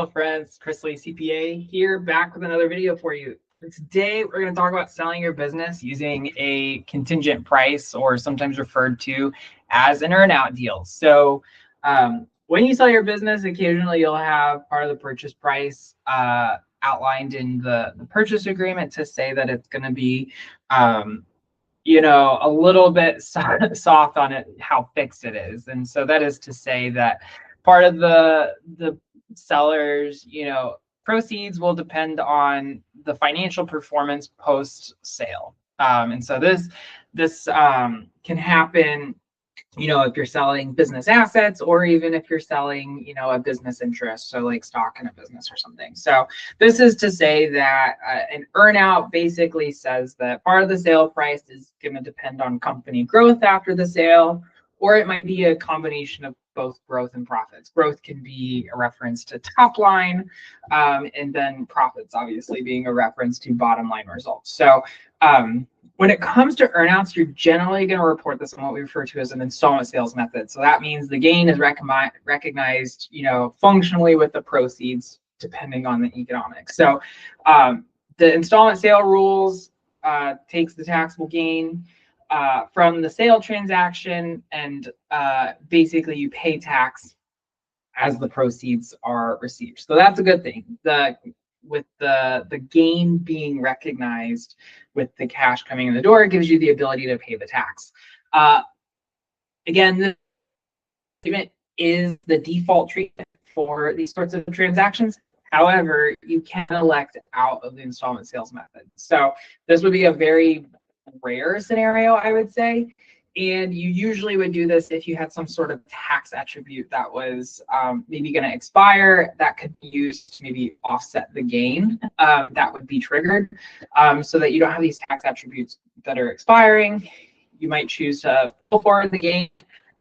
Hello friends, Chris Lee CPA here, back with another video for you. Today we're going to talk about selling your business using a contingent price, or sometimes referred to as an earn-out deal. So when you sell your business, occasionally you'll have part of the purchase price outlined in the purchase agreement to say that it's going to be a little bit soft on it, how fixed it is. And so that is to say that part of the seller's proceeds will depend on the financial performance post sale. And so this can happen if you're selling business assets, or even if you're selling a business interest, so like stock in a business or something. So this is to say that an earnout basically says that part of the sale price is going to depend on company growth after the sale, or it might be a combination of both growth and profits. Growth can be a reference to top line, and then profits obviously being a reference to bottom line results. So when it comes to earnouts, you're generally going to report this on what we refer to as an installment sales method. So that means the gain is recognized, functionally with the proceeds, depending on the economics. So the installment sale rules takes the taxable gain from the sale transaction, and basically you pay tax as the proceeds are received. So that's a good thing. With the gain being recognized with the cash coming in the door, it gives you the ability to pay the tax. Again, the treatment is the default treatment for these sorts of transactions. However, you can elect out of the installment sales method. So this would be a very rare scenario, I would say. And you usually would do this if you had some sort of tax attribute that was maybe going to expire, that could be used to maybe offset the gain that would be triggered, so that you don't have these tax attributes that are expiring. You might choose to pull forward the gain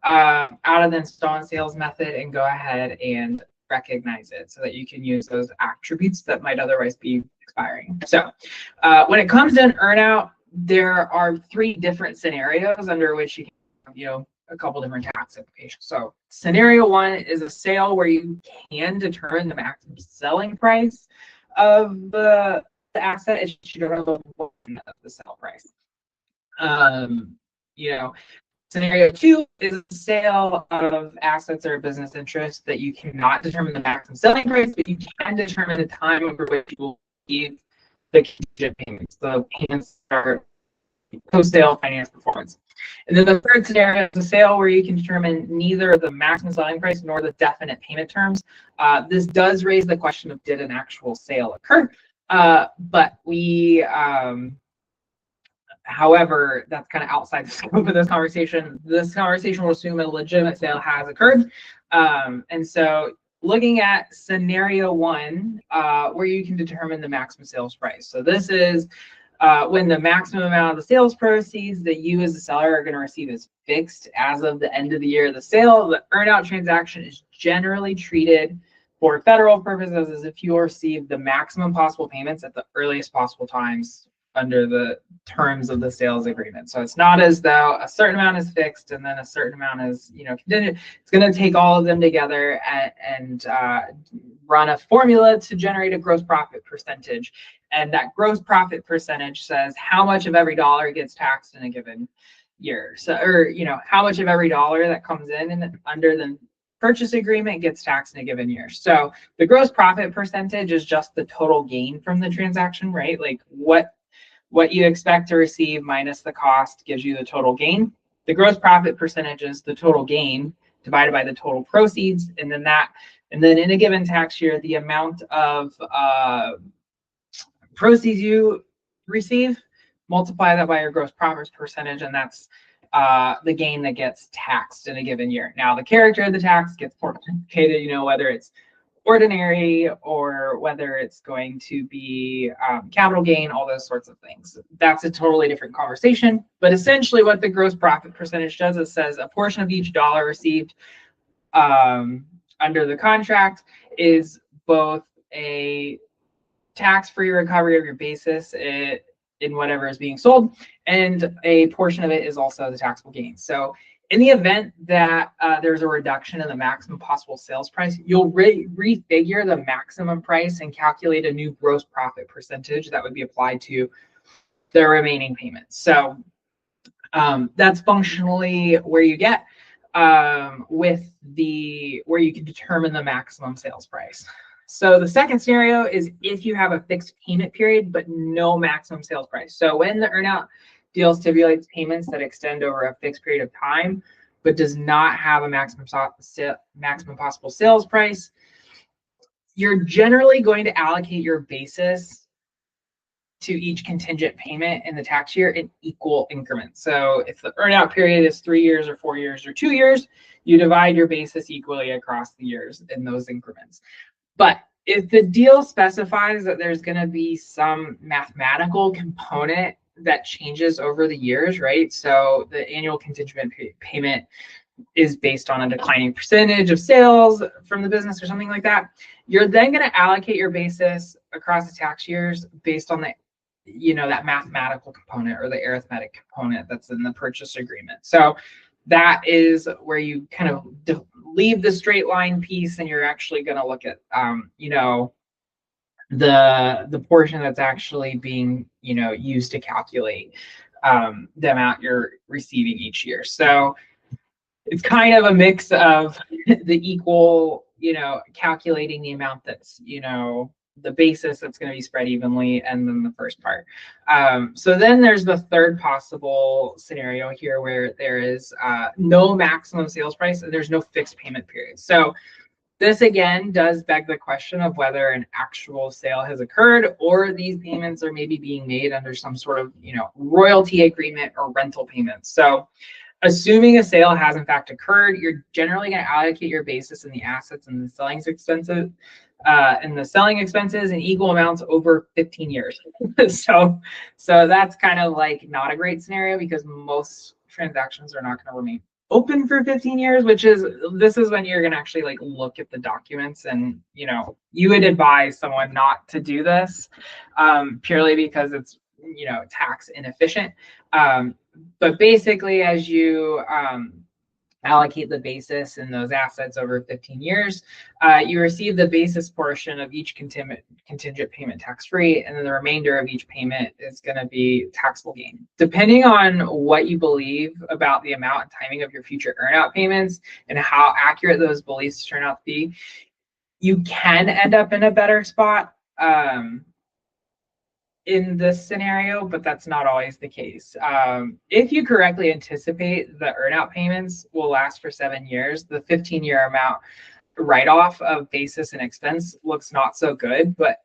out of the installment sales method and go ahead and recognize it so that you can use those attributes that might otherwise be expiring. So when it comes to an earnout, there are three different scenarios under which you can have, a couple different tax implications. So scenario one is a sale where you can determine the maximum selling price of the asset. It's just you don't know the sale price. Scenario two is a sale of assets or business interest that you cannot determine the maximum selling price, but you can determine the time over which you will receive the contingent payments. The payments are post-sale finance performance. And then the third scenario is a sale where you can determine neither the maximum selling price nor the definite payment terms. This does raise the question of, did an actual sale occur? But we, however, that's kind of outside the scope of this conversation. This conversation will assume a legitimate sale has occurred. And so looking at scenario one, where you can determine the maximum sales price. So this is when the maximum amount of the sales proceeds that you as the seller are going to receive is fixed as of the end of the year of the sale. The earnout transaction is generally treated for federal purposes as if you receive the maximum possible payments at the earliest possible times under the terms of the sales agreement. So it's not as though a certain amount is fixed and then a certain amount is contingent. It's going to take all of them together and run a formula to generate a gross profit percentage. And that gross profit percentage says how much of every dollar gets taxed in a given year. So, or how much of every dollar that comes in under the purchase agreement gets taxed in a given year. So the gross profit percentage is just the total gain from the transaction, right? Like what you expect to receive minus the cost gives you the total gain. The gross profit percentage is the total gain divided by the total proceeds, and then in a given tax year, the amount of proceeds you receive, multiply that by your gross profit percentage, and that's the gain that gets taxed in a given year. Now, the character of the tax gets more complicated, whether it's ordinary or whether it's going to be capital gain, all those sorts of things. That's a totally different conversation. But essentially what the gross profit percentage does is says a portion of each dollar received under the contract is both a tax-free recovery of your basis in whatever is being sold, and a portion of it is also the taxable gain. So In the event that there's a reduction in the maximum possible sales price, you'll refigure the maximum price and calculate a new gross profit percentage that would be applied to the remaining payments. So that's functionally where you get where you can determine the maximum sales price. So the second scenario is if you have a fixed payment period but no maximum sales price. So when the earnout deal stipulates payments that extend over a fixed period of time but does not have a maximum possible sales price, you're generally going to allocate your basis to each contingent payment in the tax year in equal increments. So if the earnout period is 3 years or 4 years or 2 years, you divide your basis equally across the years in those increments. But if the deal specifies that there's going to be some mathematical component that changes over the years, right? So the annual contingent payment is based on a declining percentage of sales from the business or something like that, you're then going to allocate your basis across the tax years based on the that mathematical component or the arithmetic component that's in the purchase agreement. So that is where you kind of leave the straight line piece, and you're actually going to look at the portion that's actually being used to calculate the amount you're receiving each year. So it's kind of a mix of the equal, calculating the amount that's the basis that's going to be spread evenly, and then the first part. So then there's the third possible scenario here where there is no maximum sales price and there's no fixed payment period. So this again does beg the question of whether an actual sale has occurred or these payments are maybe being made under some sort of royalty agreement or rental payments. So assuming a sale has in fact occurred, you're generally going to allocate your basis in the assets and the selling expenses in equal amounts over 15 years. so that's kind of like not a great scenario because most transactions are not going to remain open for 15 years, this is when you're going to actually like look at the documents, and you would advise someone not to do this purely because it's tax inefficient. But basically, as you allocate the basis in those assets over 15 years, you receive the basis portion of each contingent payment tax-free, and then the remainder of each payment is going to be taxable gain. Depending on what you believe about the amount and timing of your future earnout payments and how accurate those beliefs turn out to be, you can end up in a better spot in this scenario, but that's not always the case. If you correctly anticipate the earnout payments will last for 7 years, the 15-year amount write-off of basis and expense looks not so good, but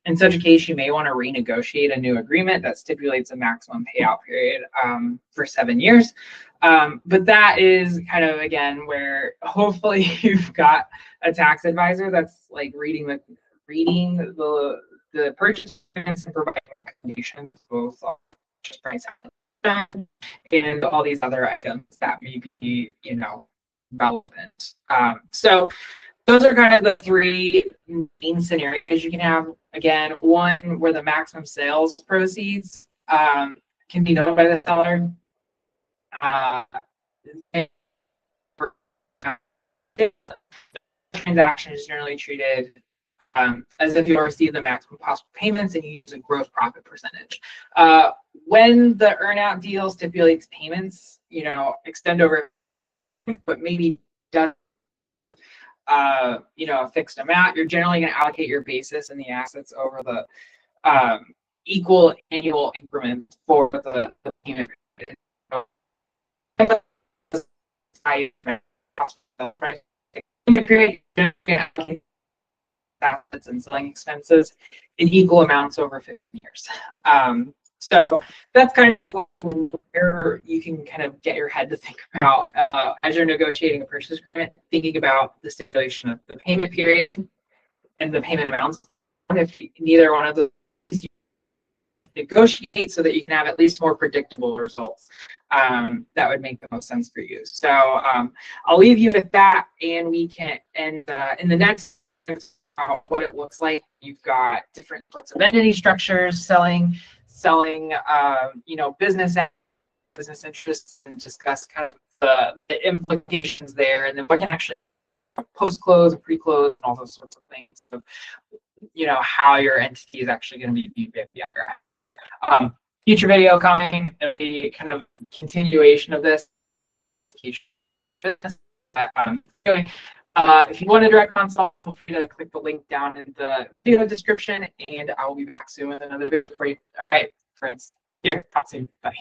in such a case, you may want to renegotiate a new agreement that stipulates a maximum payout period for 7 years. But that is kind of, again, where hopefully you've got a tax advisor that's like reading the purchase agreements and providing recommendations, both on purchase price and all these other items that may be, relevant. So those are kind of the three main scenarios you can have. Again, one where the maximum sales proceeds can be known by the seller. Transaction is generally treated as if you receive the maximum possible payments and you use a gross profit percentage. When the earnout deal stipulates payments, extend over, but maybe does, a fixed amount, you're generally going to allocate your basis and the assets over the equal annual increments for the payment period. Assets and selling expenses in equal amounts over 15 years. So that's kind of where you can kind of get your head to think about as you're negotiating a purchase agreement, thinking about the stipulation of the payment period and the payment amounts. If neither one of those you negotiate so that you can have at least more predictable results, that would make the most sense for you. So I'll leave you with that, and we can end in the next what it looks like. You've got different sorts of entity structures, selling, business interests, and discuss kind of the implications there, and then what can actually post-close, pre-close, and all those sorts of things. So, how your entity is actually going to be viewed by the other. Future video coming, it'll be kind of continuation of this. If you want a direct consult, feel free to click the link down in the video description, and I will be back soon with another video for you. All right, friends. Yeah, talk soon. Bye.